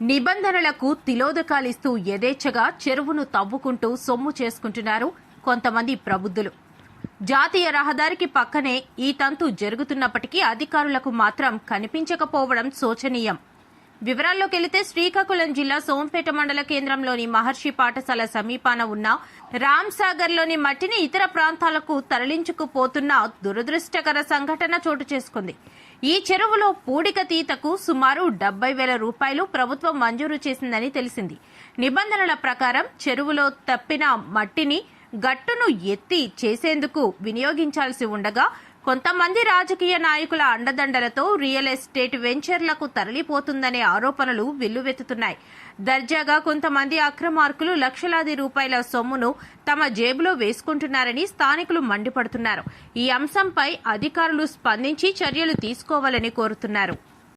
నిబంధనలకు తిలోదకాలిస్తూ యథేచ్ఛగా చెరువును తవ్వుకుంటూ సొమ్ము చేసుకుంటున్నారు కొంతమంది ప్రబుద్ధులు. జాతీయ రహదారికి పక్కనే ఈ తంతు జరుగుతున్నప్పటికీ అధికారులకు మాత్రం కనిపించకపోవడం శోచనీయం. వివరాల్లోకి వెళితే శ్రీకాకుళం జిల్లా సోంపేట మండల కేంద్రంలోని మహర్షి పాఠశాల సమీపాన ఉన్న రామ్సాగర్లోని మట్టిని ఇతర ప్రాంతాలకు తరలించుకుపోతున్న దురదృష్టకర సంఘటన చోటు చేసుకుంది. ఈ చెరువులో పూడిక తీతకు సుమారు 70,000 రూపాయలు ప్రభుత్వం మంజూరు చేసిందని తెలిసింది. నిబంధనల ప్రకారం చెరువులో తప్పిన మట్టిని గట్టును ఎత్తి చేసేందుకు వినియోగించాల్సి ఉండగా కొంతమంది రాజకీయ నాయకుల అండదండలతో రియల్ ఎస్టేట్ వెంచర్లకు తరలిపోతుందనే ఆరోపణలు వెల్లువెత్తుతున్నాయి. దర్జాగా కొంతమంది అక్రమార్కులు లక్షలాది రూపాయల సొమ్మును తమ జేబులో వేసుకుంటున్నారని స్థానికులు మండిపడుతున్నారు. ఈ అంశంపై అధికారులు స్పందించి చర్యలు తీసుకోవాలని కోరుతున్నారు.